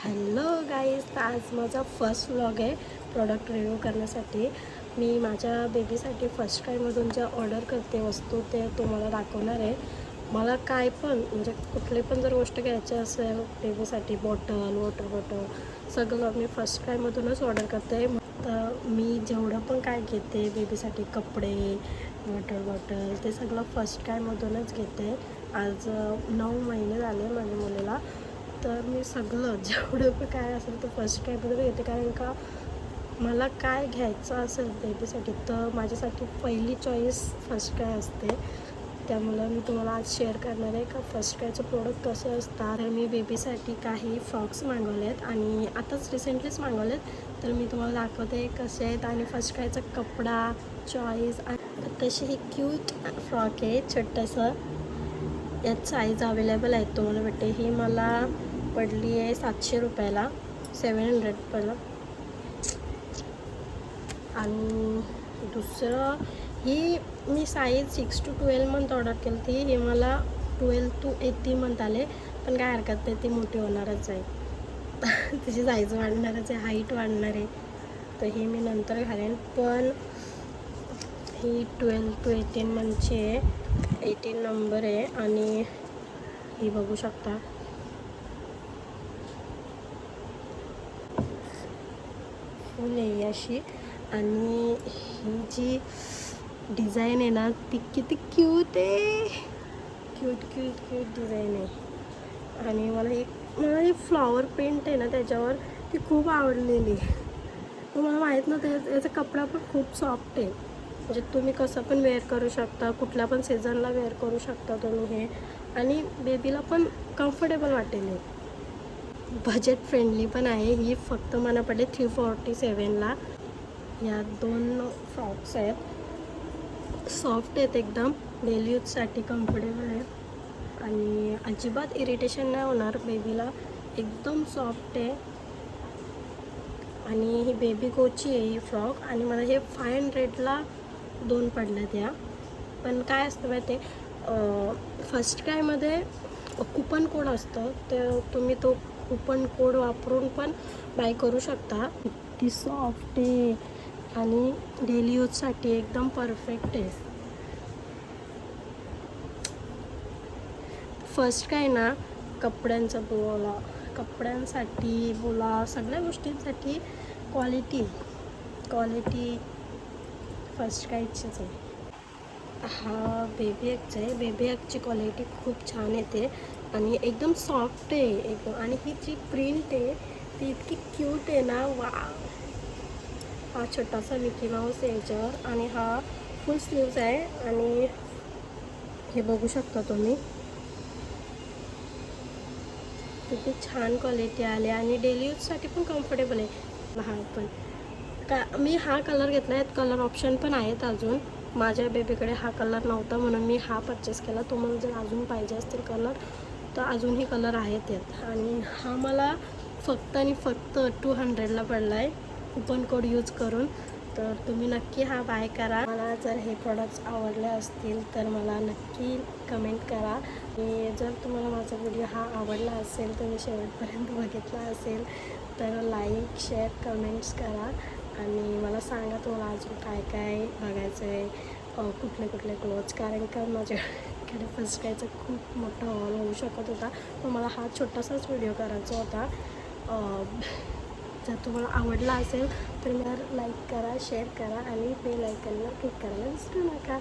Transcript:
Hello guys, आज माझा first vlog आहे प्रोडक्ट रिव्ह्यू करण्यासाठी. मी माझ्या बेबीसाठी फर्स्ट क्रायमधून ज्या ऑर्डर करते वस्तू ते तुम्हाला दाखवणार आहे. मला काय पण म्हणजे कुठली पण जर गोष्ट घ्यायची असेल बेबीसाठी, वॉटर बॉटल सगळं मी फर्स्ट क्रायमधूनच ऑर्डर करते. तर मी जेवढं पण काय घेते बेबीसाठी, कपडे, वॉटर बॉटल, ते सगळं फर्स्ट क्रायमधूनच घेते. आज 9 महिने झाले माझ्या मुलीला. तर मी सगळं जेवढं पण काय असेल तर फर्स्ट क्रायमधून घेते, कारण का मला काय घ्यायचं असेल बेबीसाठी तर माझ्यासाठी पहिली चॉईस फर्स्ट क्राय असते. त्यामुळं मी तुम्हाला आज शेअर करणार आहे का फर्स्ट क्रायचं प्रोडक्ट कसे असतात. तर मी बेबीसाठी काही फ्रॉक्स मागवले आहेत आणि आताच रिसेंटलीच मागवले आहेत, तर मी तुम्हाला दाखवते कसे आहेत. आणि फर्स्ट क्रायचा कपडा चॉईस, तशी ही क्यूट फ्रॉक आहे छोटंसं. यात साईज अवेलेबल आहेत तुम्हाला भेटते. ही मला पडली आहे 700 रुपयाला, 700 रुपयाला. आणि दुसरं ही मी साईज 6 to 12 मंथ ऑर्डर केली होती. ही मला 12 to 18 मंथ आले, पण काय हरकत नाही, ती मोठी होणारच आहे. तिची साईज वाढणारच आहे, हाईट वाढणार आहे, तर ही मी नंतर घालेन. पण ही 12 to 18 मंथची आहे, 18 नंबर आहे. आणि ही बघू शकता फुल आहे अशी. आणि ही जी डिझाईन आहे ना ती किती क्यूट आहे, क्यूट डिझाईन आहे. आणि मला ही फ्लॉवर प्रिंट आहे ना त्याच्यावर, ती खूप आवडलेली. मला माहीत नव्हतं याचा कपडा पण खूप सॉफ्ट आहे. म्हणजे तुम्ही कसं पण वेअर करू शकता, कुठल्या पण सीझनला वेअर करू शकता तुम्ही हे. आणि बेबीला पण कम्फर्टेबल वाटेल. बजेट फ्रेंडली पण आहे. ही फक्त मला पडले 347ला. या 2 फ्रॉक्स आहेत, सॉफ्ट आहेत एकदम, डेली यूजसाठी कम्फर्टेबल आहेत आणि अजिबात इरिटेशन नाही होणार बेबीला, एकदम सॉफ्ट आहे. आणि ही बेबी कोची आहे ही फ्रॉक. आणि मला हे 500ला 2 पडल्या त्या. पण काय असतं माहिती आहे, फर्स्ट क्रायमध्ये कुपन कोड असतं, तर तुम्ही तो कुपन कोड वापरून पण बाय करू शकता. ती सॉफ्ट आहे आणि डेली यूजसाठी एकदम परफेक्ट आहे. फर्स्ट काय ना, कपड्यांसाठी बोला, सगळ्या गोष्टींसाठी क्वालिटी फर्स्ट कायचीच आहे. हा बेबी ॲगचा आहे. बेबी ॲगची क्वालिटी खूप छान येते आणि एकदम सॉफ्ट आहे एकदम. आणि ही जी प्रिंट आहे ती इतकी क्यूट आहे ना, वा. हा छोटासा मिकी माऊस आहे याच्यावर आणि हा फुल स्लीव्ज आहे. आणि हे बघू शकता तुम्ही किती छान क्वालिटी आली. आणि डेली यूजसाठी पण कम्फर्टेबल आहे. हा पण मी हा कलर घेतला आहे, कलर ऑप्शन पण आहेत अजून. माझ्या बेबीकडे हा कलर नव्हता म्हणून मी हा परचेस केला. तुम्हाला जर अजून पाहिजे असतील कलर तर अजूनही कलर आहेत यात. आणि हा मला फक्त आणि फक्त 200ला पडला आहे कुपन कोड यूज करून. तर तुम्ही नक्की हा बाय करा. मला जर हे प्रोडक्ट्स आवडले असतील तर मला नक्की कमेंट करा. आणि जर तुम्हाला माझा व्हिडिओ हा आवडला असेल, तुम्ही शेवटपर्यंत बघितला असेल तर लाईक, शेअर, कमेंट्स करा. आणि मला सांगा तुम्हाला अजून काय काय बघायचं आहे, कुठले क्लोथ्स. कारण का माझ्याकडे फर्स्ट क्रायचा खूप मोठा हॉल होऊ शकत होता, पण मला हा छोटासाच व्हिडिओ करायचा होता. जर तुम्हाला आवडला असेल तर मला लाईक करा, शेअर करा आणि बेल आयकॉनवर क्लिक करायला विसरू नका.